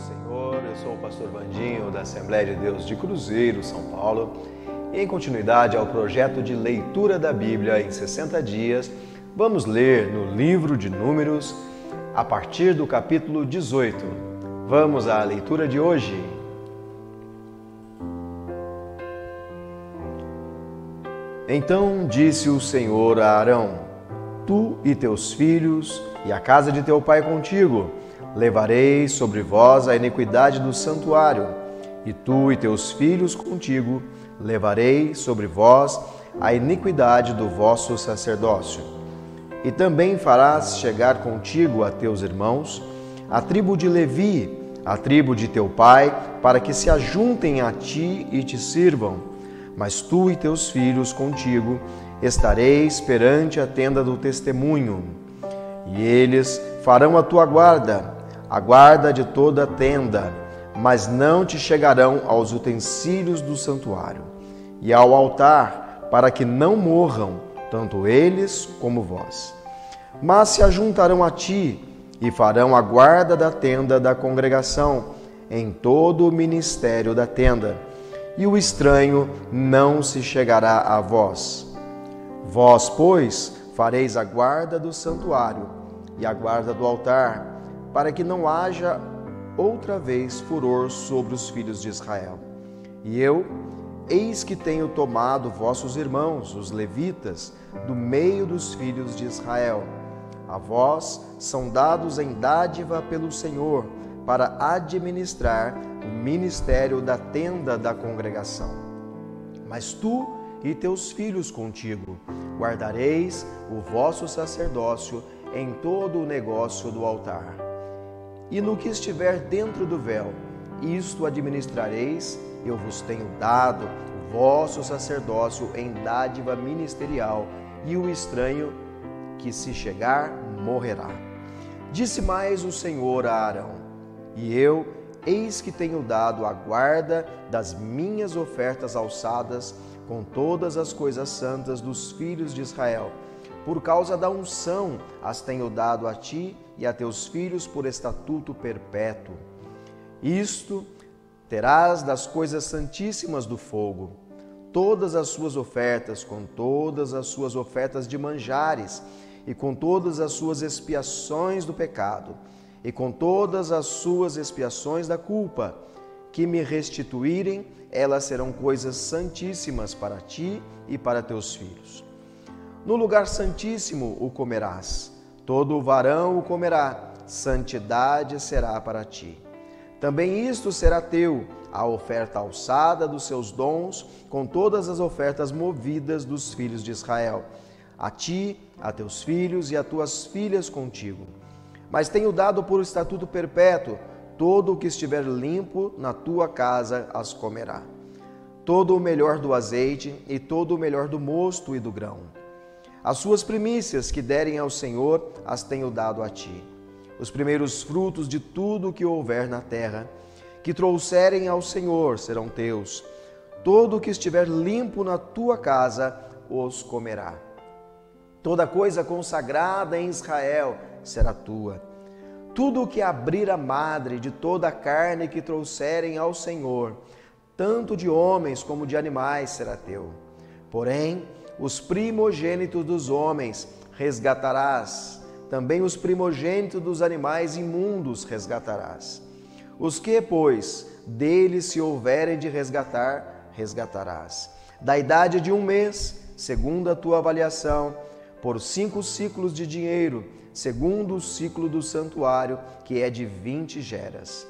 Senhor, eu sou o pastor Vandinho da Assembleia de Deus de Cruzeiro, São Paulo, e em continuidade ao projeto de leitura da Bíblia em 60 dias, vamos ler no livro de Números, a partir do capítulo 18. Vamos à leitura de hoje. Então disse o Senhor a Arão: Tu e teus filhos e a casa de teu pai contigo, levarei sobre vós a iniquidade do santuário, e tu e teus filhos contigo, levarei sobre vós a iniquidade do vosso sacerdócio. E também farás chegar contigo a teus irmãos, a tribo de Levi, a tribo de teu pai, para que se ajuntem a ti e te sirvam. Mas tu e teus filhos contigo estareis perante a tenda do testemunho, e eles farão a tua guarda, a guarda de toda a tenda, mas não te chegarão aos utensílios do santuário e ao altar, para que não morram, tanto eles como vós. Mas se ajuntarão a ti e farão a guarda da tenda da congregação, em todo o ministério da tenda, e o estranho não se chegará a vós. Vós, pois, fareis a guarda do santuário e a guarda do altar, para que não haja outra vez furor sobre os filhos de Israel. E eu, eis que tenho tomado vossos irmãos, os levitas, do meio dos filhos de Israel. A vós são dados em dádiva pelo Senhor, para administrar o ministério da tenda da congregação. Mas tu e teus filhos contigo guardareis o vosso sacerdócio em todo o negócio do altar. E no que estiver dentro do véu, isto administrareis, eu vos tenho dado o vosso sacerdócio em dádiva ministerial, e o estranho que se chegar morrerá. Disse mais o Senhor a Arão: E eu, eis que tenho dado a guarda das minhas ofertas alçadas com todas as coisas santas dos filhos de Israel. Por causa da unção as tenho dado a ti e a teus filhos por estatuto perpétuo. Isto terás das coisas santíssimas do fogo, todas as suas ofertas, com todas as suas ofertas de manjares, e com todas as suas expiações do pecado, e com todas as suas expiações da culpa, que me restituírem, elas serão coisas santíssimas para ti e para teus filhos. No lugar santíssimo o comerás, todo o varão o comerá, santidade será para ti. Também isto será teu, a oferta alçada dos seus dons, com todas as ofertas movidas dos filhos de Israel, a ti, a teus filhos e a tuas filhas contigo. Mas tenho dado por estatuto perpétuo, todo o que estiver limpo na tua casa as comerá. Todo o melhor do azeite e todo o melhor do mosto e do grão. As suas primícias que derem ao Senhor, as tenho dado a ti. Os primeiros frutos de tudo o que houver na terra, que trouxerem ao Senhor, serão teus. Todo o que estiver limpo na tua casa, os comerá. Toda coisa consagrada em Israel será tua. Tudo o que abrir a madre de toda a carne que trouxerem ao Senhor, tanto de homens como de animais, será teu. Porém, os primogênitos dos homens resgatarás, também os primogênitos dos animais imundos resgatarás. Os que, pois, deles se houverem de resgatar, resgatarás. Da idade de 1 mês, segundo a tua avaliação, por 5 ciclos de dinheiro, segundo o ciclo do santuário, que é de 20 geras.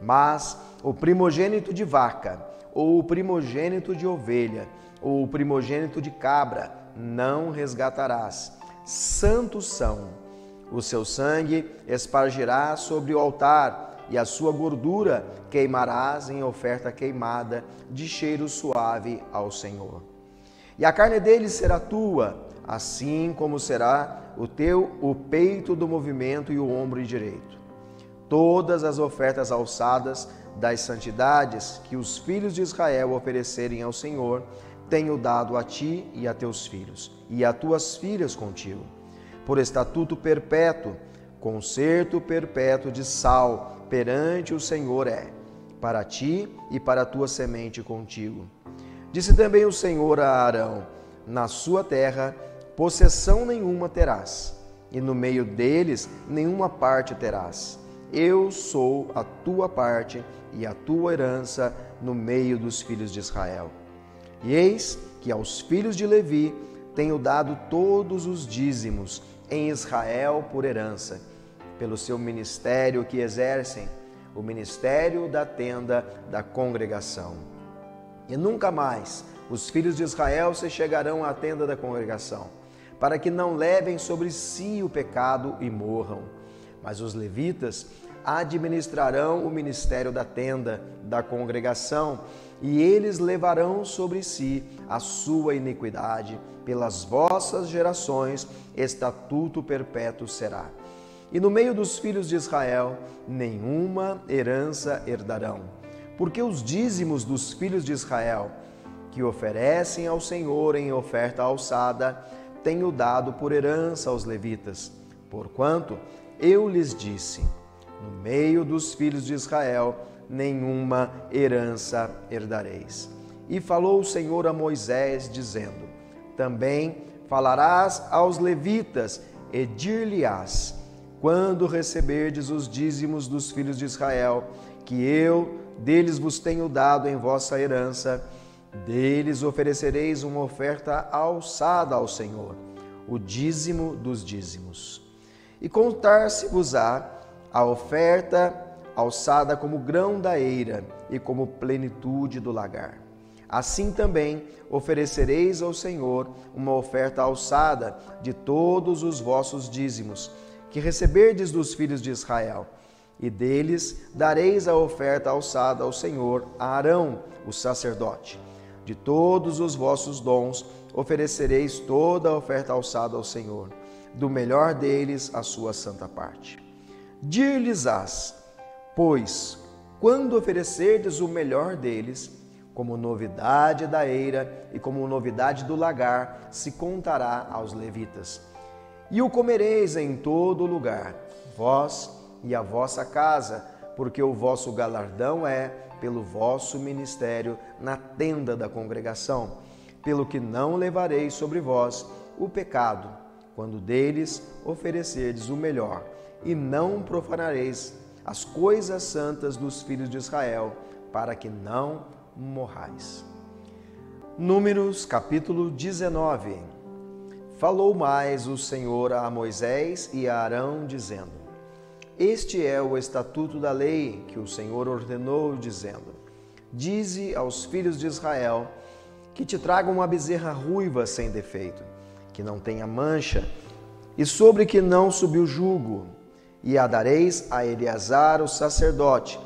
Mas o primogênito de vaca, ou o primogênito de ovelha, ou o primogênito de cabra, não resgatarás. Santos são. O seu sangue espargirás sobre o altar, e a sua gordura queimarás em oferta queimada, de cheiro suave ao Senhor. E a carne deles será tua, assim como será o peito do movimento e o ombro direito. Todas as ofertas alçadas das santidades que os filhos de Israel oferecerem ao Senhor, tenho dado a ti e a teus filhos, e a tuas filhas contigo, por estatuto perpétuo, concerto perpétuo de sal perante o Senhor é, para ti e para a tua semente contigo. Disse também o Senhor a Arão: na sua terra possessão nenhuma terás, e no meio deles nenhuma parte terás. Eu sou a tua parte e a tua herança no meio dos filhos de Israel. E eis que aos filhos de Levi tenho dado todos os dízimos em Israel por herança, pelo seu ministério que exercem, o ministério da tenda da congregação. E nunca mais os filhos de Israel se chegarão à tenda da congregação, para que não levem sobre si o pecado e morram. Mas os levitas administrarão o ministério da tenda da congregação, e eles levarão sobre si a sua iniquidade. Pelas vossas gerações, estatuto perpétuo será. E no meio dos filhos de Israel, nenhuma herança herdarão. Porque os dízimos dos filhos de Israel, que oferecem ao Senhor em oferta alçada, tenho dado por herança aos levitas. Porquanto eu lhes disse: no meio dos filhos de Israel, nenhuma herança herdareis. E falou o Senhor a Moisés, dizendo: também falarás aos levitas e dir-lhe-ás: quando receberdes os dízimos dos filhos de Israel, que eu deles vos tenho dado em vossa herança, deles oferecereis uma oferta alçada ao Senhor, o dízimo dos dízimos. E contar-se-vos-á a oferta alçada como grão da eira e como plenitude do lagar. Assim também oferecereis ao Senhor uma oferta alçada de todos os vossos dízimos, que receberdes dos filhos de Israel, e deles dareis a oferta alçada ao Senhor a Arão, o sacerdote. De todos os vossos dons oferecereis toda a oferta alçada ao Senhor, do melhor deles a sua santa parte. Dir-lhes-ás, pois, quando oferecerdes o melhor deles, como novidade da eira e como novidade do lagar, se contará aos levitas. E o comereis em todo lugar, vós e a vossa casa, porque o vosso galardão é pelo vosso ministério na tenda da congregação, pelo que não levareis sobre vós o pecado, quando deles oferecerdes o melhor, e não profanareis as coisas santas dos filhos de Israel, para que não morrais. Números capítulo 19. Falou mais o Senhor a Moisés e a Arão, dizendo: este é o estatuto da lei que o Senhor ordenou, dizendo: dize aos filhos de Israel que te tragam uma bezerra ruiva sem defeito, que não tenha mancha, e sobre que não subiu jugo, e a dareis a Eleazar, o sacerdote,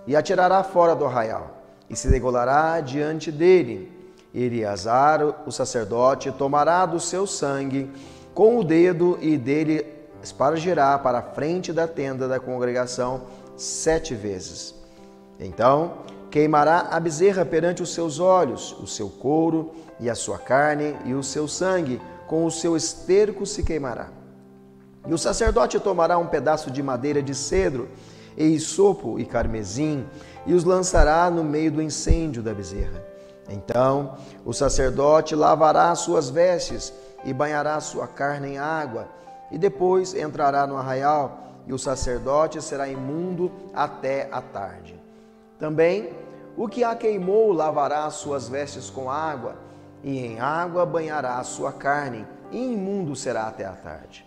e a tirará fora do arraial, e se degolará diante dele. Eleazar, o sacerdote, tomará do seu sangue com o dedo e dele espargirá para a frente da tenda da congregação 7 vezes. Então queimará a bezerra perante os seus olhos, o seu couro e a sua carne e o seu sangue, com o seu esterco se queimará. E o sacerdote tomará um pedaço de madeira de cedro, e hisopo e carmesim, e os lançará no meio do incêndio da bezerra. Então o sacerdote lavará as suas vestes e banhará a sua carne em água, e depois entrará no arraial, e o sacerdote será imundo até a tarde. Também o que a queimou lavará as suas vestes com água, e em água banhará a sua carne, e imundo será até a tarde.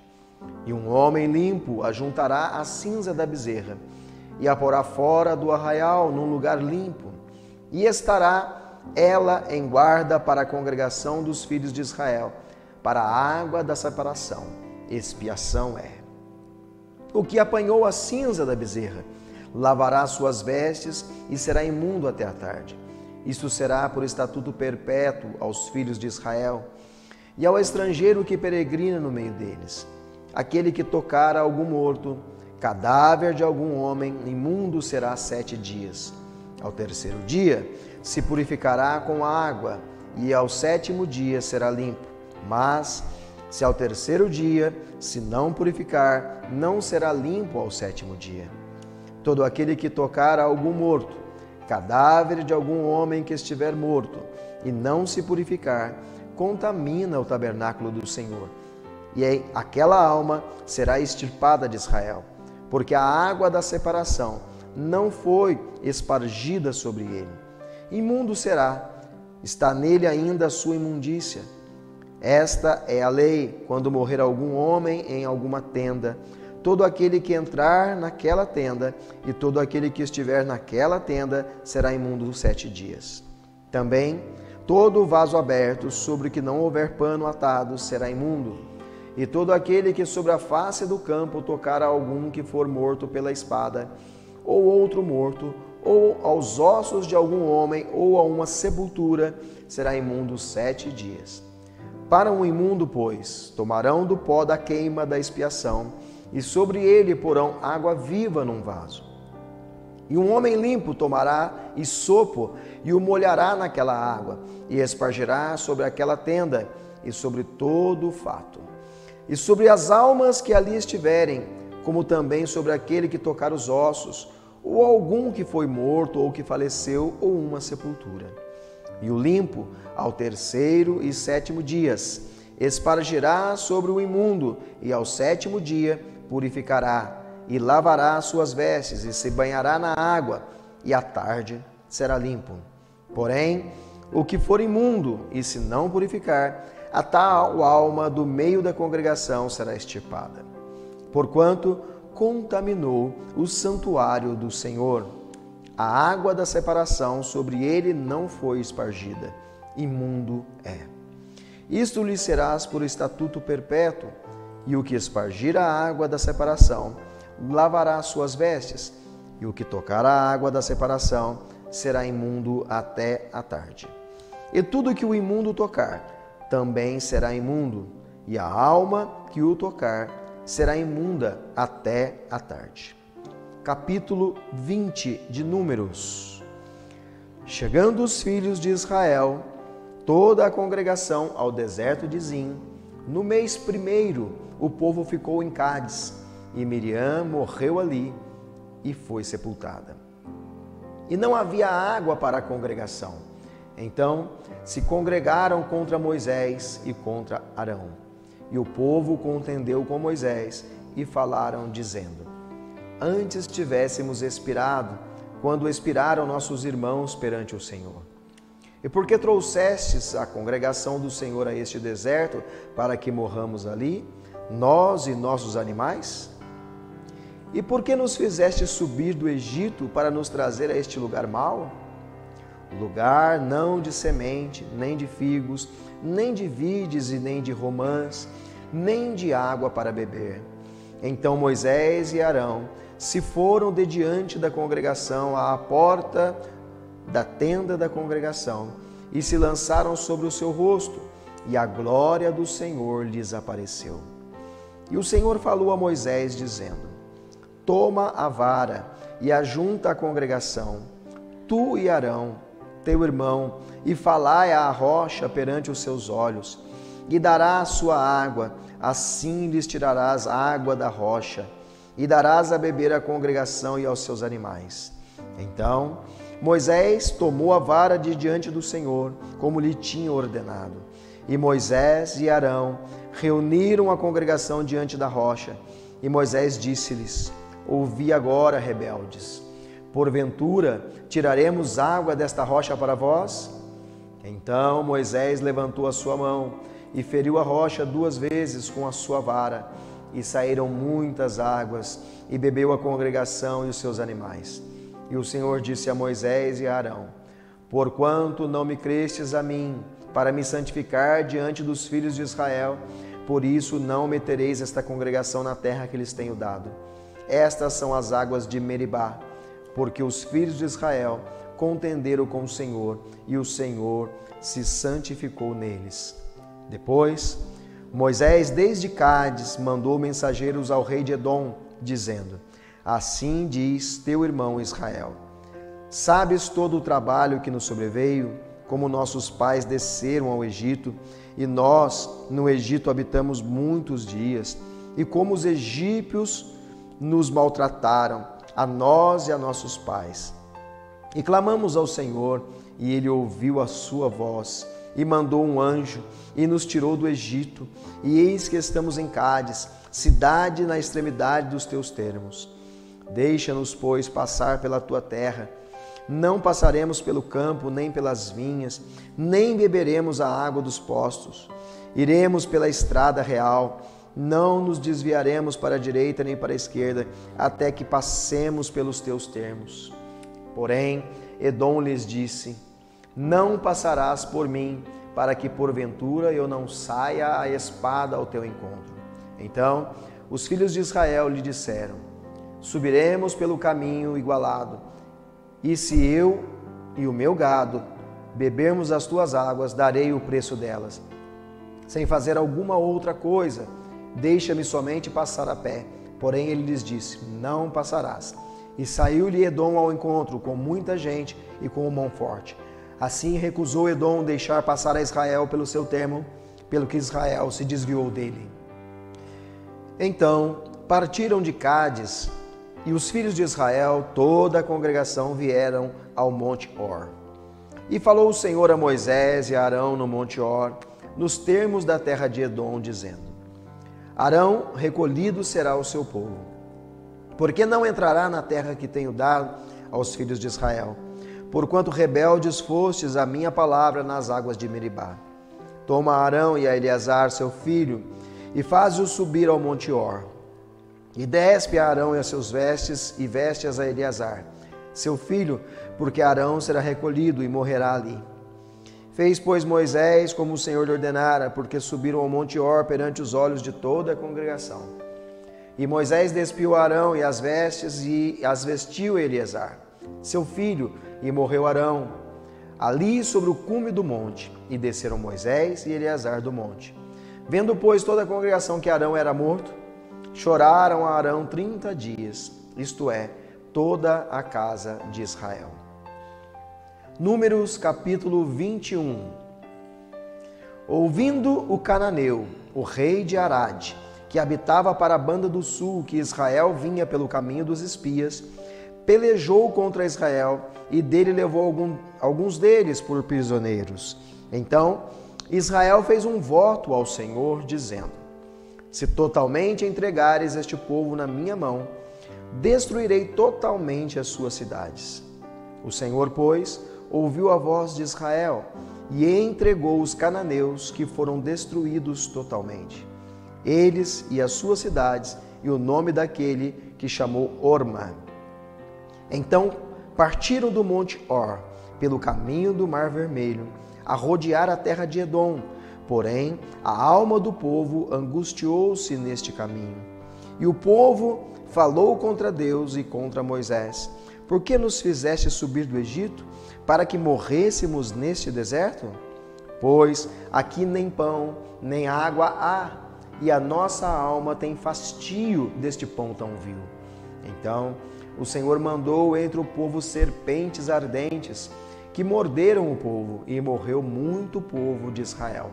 E um homem limpo ajuntará a cinza da bezerra, e a porá fora do arraial num lugar limpo, e estará ela em guarda para a congregação dos filhos de Israel, para a água da separação. Expiação é. O que apanhou a cinza da bezerra lavará suas vestes e será imundo até a tarde. Isto será por estatuto perpétuo aos filhos de Israel e ao estrangeiro que peregrina no meio deles. Aquele que tocar a algum morto, cadáver de algum homem, imundo será 7 dias. Ao terceiro dia se purificará com água, e ao 7º dia será limpo. Mas Se ao terceiro dia se não purificar, não será limpo ao sétimo dia. Todo aquele que tocar a algum morto, cadáver de algum homem que estiver morto, e não se purificar, contamina o tabernáculo do Senhor. E aquela alma será extirpada de Israel, porque a água da separação não foi espargida sobre ele. Imundo será, está nele ainda a sua imundícia. Esta é a lei: quando morrer algum homem em alguma tenda, todo aquele que entrar naquela tenda e todo aquele que estiver naquela tenda será imundo 7 dias. Também todo vaso aberto, sobre o que não houver pano atado, será imundo. E todo aquele que sobre a face do campo tocar a algum que for morto pela espada, ou outro morto, ou aos ossos de algum homem, ou a uma sepultura, será imundo 7 dias. Para um imundo, pois, tomarão do pó da queima da expiação, e sobre ele porão água viva num vaso. E um homem limpo tomará isopo e o molhará naquela água, e espargirá sobre aquela tenda e sobre todo o fato. E sobre as almas que ali estiverem, como também sobre aquele que tocar os ossos, ou algum que foi morto ou que faleceu, ou uma sepultura. E o limpo, ao terceiro e sétimo dias, espargirá sobre o imundo, e ao sétimo dia purificará, e lavará suas vestes, e se banhará na água, e à tarde será limpo. Porém, o que for imundo, e se não purificar, a tal alma do meio da congregação será extirpada, porquanto contaminou o santuário do Senhor. A água da separação sobre ele não foi espargida, imundo é. Isto lhe serás por estatuto perpétuo, e o que espargir a água da separação lavará suas vestes, e o que tocar a água da separação será imundo até a tarde. E tudo que o imundo tocar também será imundo, e a alma que o tocar será imunda até a tarde. Capítulo 20 de Números. Chegando os filhos de Israel, toda a congregação ao deserto de Zim, no mês primeiro, o povo ficou em Cádiz, e Miriam morreu ali e foi sepultada. E não havia água para a congregação. Então se congregaram contra Moisés e contra Arão. E o povo contendeu com Moisés e falaram, dizendo: Antes tivéssemos expirado, quando expiraram nossos irmãos perante o Senhor. E por que trouxestes a congregação do Senhor a este deserto, para que morramos ali, nós e nossos animais? E por que nos fizeste subir do Egito para nos trazer a este lugar mau? Lugar não de semente, nem de figos, nem de vides e nem de romãs, nem de água para beber. Então Moisés e Arão se foram de diante da congregação à porta da tenda da congregação e se lançaram sobre o seu rosto, e a glória do Senhor lhes apareceu. E o Senhor falou a Moisés, dizendo: Toma a vara e ajunta a congregação, tu e Arão, teu irmão, e falai à rocha perante os seus olhos, e dará a sua água, assim lhes tirarás água da rocha, e darás a beber à congregação e aos seus animais. Então Moisés tomou a vara de diante do Senhor, como lhe tinha ordenado. E Moisés e Arão reuniram a congregação diante da rocha, e Moisés disse-lhes: Ouvi agora, rebeldes, porventura tiraremos água desta rocha para vós? Então Moisés levantou a sua mão e feriu a rocha 2 vezes com a sua vara, e saíram muitas águas, e bebeu a congregação e os seus animais. E o Senhor disse a Moisés e a Arão: Porquanto não me crestes a mim, para me santificar diante dos filhos de Israel, por isso não metereis esta congregação na terra que lhes tenho dado. Estas são as águas de Meribá, porque os filhos de Israel contenderam com o Senhor, e o Senhor se santificou neles. Depois, Moisés, desde Cádiz, mandou mensageiros ao rei de Edom, dizendo: Assim diz teu irmão Israel: Sabes todo o trabalho que nos sobreveio, como nossos pais desceram ao Egito, E nós, no Egito, habitamos muitos dias, e como os egípcios nos maltrataram, a nós e a nossos pais. E clamamos ao Senhor, e Ele ouviu a sua voz, e mandou um anjo, e nos tirou do Egito, e eis que estamos em Cádiz, cidade na extremidade dos teus termos. Deixa-nos, pois, passar pela tua terra. Não passaremos pelo campo, nem pelas vinhas, nem beberemos a água dos postos. Iremos pela estrada real, não nos desviaremos para a direita nem para a esquerda, até que passemos pelos teus termos. Porém, Edom lhes disse: não passarás por mim, para que porventura eu não saia a espada ao teu encontro. Então, os filhos de Israel lhe disseram: subiremos pelo caminho igualado, e se eu e o meu gado bebermos as tuas águas, darei o preço delas. Sem fazer alguma outra coisa, deixa-me somente passar a pé. Porém ele lhes disse: não passarás. E saiu-lhe Edom ao encontro com muita gente e com mão forte. Assim recusou Edom deixar passar a Israel pelo seu termo, pelo que Israel se desviou dele. Então partiram de Cádiz, e os filhos de Israel, toda a congregação, vieram ao monte Or. E falou o Senhor a Moisés e a Arão no monte Or, nos termos da terra de Edom, dizendo: Arão, recolhido será o seu povo, porque não entrará na terra que tenho dado aos filhos de Israel, porquanto rebeldes fostes a minha palavra nas águas de Meribá. Toma Arão e a Eleazar, seu filho, e faze-os subir ao monte Or. E despe a Arão e as seus vestes, e veste-as a Eleazar, seu filho, porque Arão será recolhido e morrerá ali. Fez, pois, Moisés como o Senhor lhe ordenara, porque subiram ao monte Or perante os olhos de toda a congregação. E Moisés despiu Arão e as vestes, e as vestiu Eleazar, seu filho, e morreu Arão ali sobre o cume do monte. E desceram Moisés e Eleazar do monte. Vendo, pois, toda a congregação que Arão era morto, choraram a Arão 30 dias, isto é, toda a casa de Israel. Números capítulo 21. Ouvindo o cananeu, o rei de Arade, que habitava para a banda do sul, que Israel vinha pelo caminho dos espias, pelejou contra Israel e dele levou alguns deles por prisioneiros. Então Israel fez um voto ao Senhor, dizendo: se totalmente entregares este povo na minha mão, destruirei totalmente as suas cidades. O Senhor, pois, ouviu a voz de Israel e entregou os cananeus, que foram destruídos totalmente, eles e as suas cidades, e o nome daquele que chamou Orma. Então partiram do monte Or, pelo caminho do Mar Vermelho, a rodear a terra de Edom. Porém, a alma do povo angustiou-se neste caminho. E o povo falou contra Deus e contra Moisés: por que nos fizeste subir do Egito, para que morrêssemos neste deserto? Pois aqui nem pão, nem água há, e a nossa alma tem fastio deste pão tão vil. Então o Senhor mandou entre o povo serpentes ardentes, que morderam o povo, e morreu muito povo de Israel.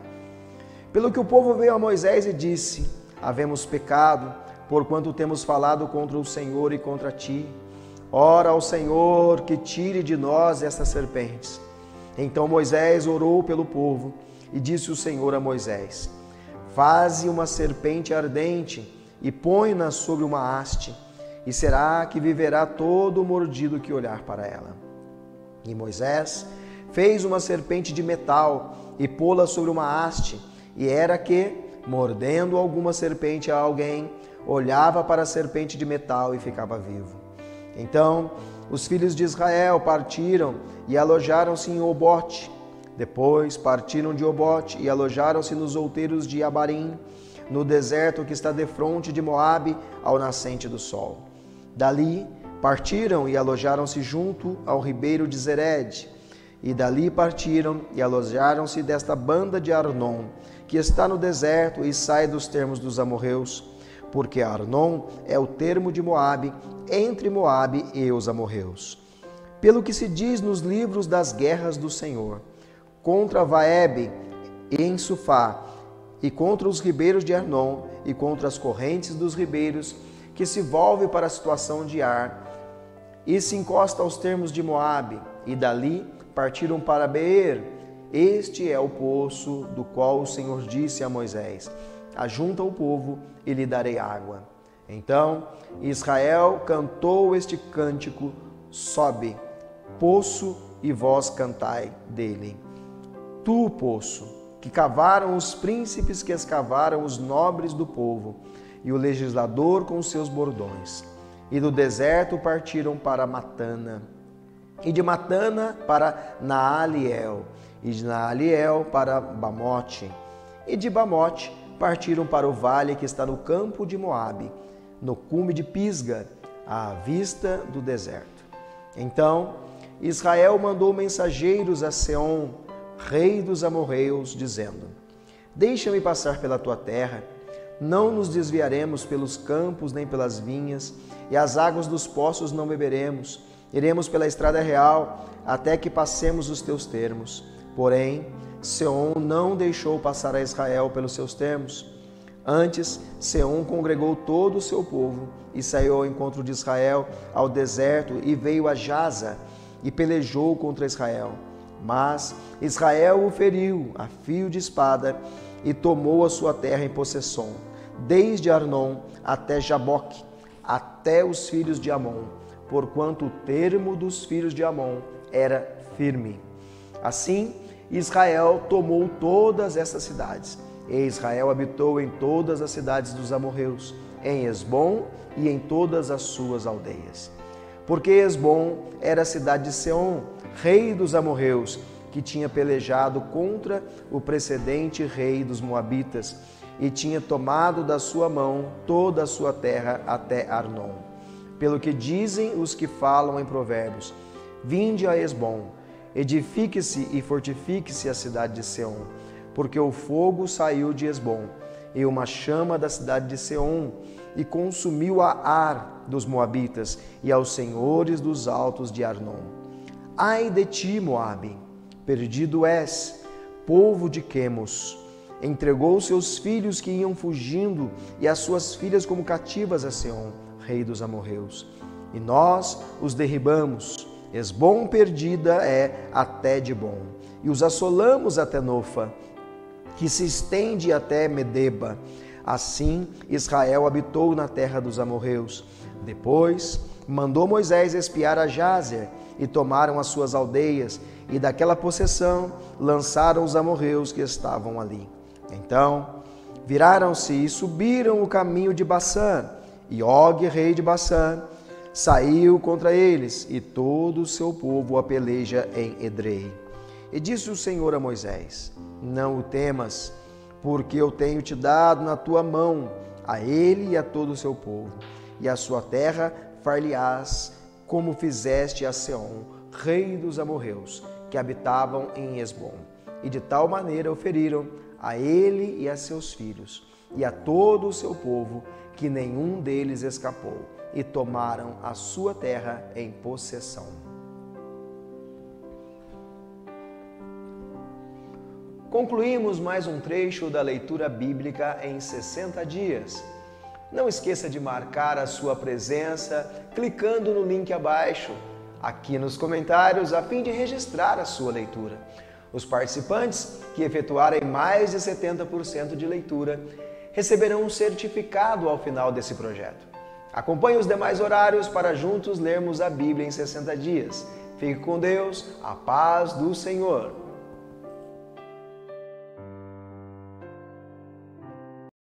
Pelo que o povo veio a Moisés e disse: havemos pecado, porquanto temos falado contra o Senhor e contra ti. Ora ao Senhor que tire de nós estas serpentes. Então Moisés orou pelo povo, e disse o Senhor a Moisés: faze uma serpente ardente e põe-na sobre uma haste, e será que viverá todo mordido que olhar para ela. E Moisés fez uma serpente de metal e pô-la sobre uma haste, e era que, mordendo alguma serpente a alguém, olhava para a serpente de metal e ficava vivo. Então os filhos de Israel partiram e alojaram-se em Obote. Depois partiram de Obote e alojaram-se nos outeiros de Abarim, no deserto que está defronte de Moabe, ao nascente do sol. Dali partiram e alojaram-se junto ao ribeiro de Zered. E dali partiram e alojaram-se desta banda de Arnon, que está no deserto e sai dos termos dos amorreus, porque Arnon é o termo de Moabe, entre Moabe e os amorreus. Pelo que se diz nos livros das guerras do Senhor, contra Vaebe e em Sufá, e contra os ribeiros de Arnon, e contra as correntes dos ribeiros, que se volve para a situação de Ar, e se encosta aos termos de Moabe, e dali partiram para Beer. Este é o poço do qual o Senhor disse a Moisés: ajunta o povo e lhe darei água. Então Israel cantou este cântico: sobe, poço, e vós cantai dele. Tu, poço, que cavaram os príncipes, que escavaram os nobres do povo, e o legislador com seus bordões. E do deserto partiram para Matana, e de Matana para Naaliel, e de Naaliel para Bamote, e de Bamote partiram para o vale que está no campo de Moabe, no cume de Pisga, à vista do deserto. Então Israel mandou mensageiros a Seom, rei dos amorreus, dizendo: deixa-me passar pela tua terra, não nos desviaremos pelos campos nem pelas vinhas, e as águas dos poços não beberemos. Iremos pela estrada real, até que passemos os teus termos. Porém, Seom não deixou passar a Israel pelos seus termos. Antes, Seom congregou todo o seu povo e saiu ao encontro de Israel ao deserto e veio a Jaza e pelejou contra Israel. Mas Israel o feriu a fio de espada e tomou a sua terra em possessão, desde Arnon até Jaboque, até os filhos de Amon, porquanto o termo dos filhos de Amon era firme. Assim, Israel tomou todas essas cidades, e Israel habitou em todas as cidades dos amorreus, em Hesbom e em todas as suas aldeias. Porque Hesbom era a cidade de Seom, rei dos amorreus, que tinha pelejado contra o precedente rei dos moabitas, e tinha tomado da sua mão toda a sua terra até Arnon. Pelo que dizem os que falam em provérbios: vinde a Hesbom, edifique-se e fortifique-se a cidade de Seom, porque o fogo saiu de Hesbom, e uma chama da cidade de Seom, e consumiu a Ar dos moabitas e aos senhores dos altos de Arnon. Ai de ti, Moabe, perdido és, povo de Quemos! Entregou seus filhos que iam fugindo e as suas filhas como cativas a Seom, rei dos amorreus. E nós os derribamos. Hesbom perdida é até Dibom, e os assolamos até Nofa, que se estende até Medeba. Assim Israel habitou na terra dos amorreus. Depois mandou Moisés espiar a Jazer, e tomaram as suas aldeias, e daquela possessão lançaram os amorreus que estavam ali. Então viraram-se e subiram o caminho de Bassã, e Og, rei de Bassã, saiu contra eles, e todo o seu povo a peleja em Edrei. E disse o Senhor a Moisés: não o temas, porque eu tenho te dado na tua mão, a ele e a todo o seu povo, e a sua terra far-lhe-ás, como fizeste a Seom, rei dos amorreus, que habitavam em Hesbom. E de tal maneira o feriram a ele e a seus filhos, e a todo o seu povo, que nenhum deles escapou, e tomaram a sua terra em possessão. Concluímos mais um trecho da leitura bíblica em 60 dias. Não esqueça de marcar a sua presença clicando no link abaixo, aqui nos comentários, a fim de registrar a sua leitura. Os participantes que efetuarem mais de 70% de leitura receberão um certificado ao final desse projeto. Acompanhe os demais horários para juntos lermos a Bíblia em 60 dias. Fique com Deus, a paz do Senhor.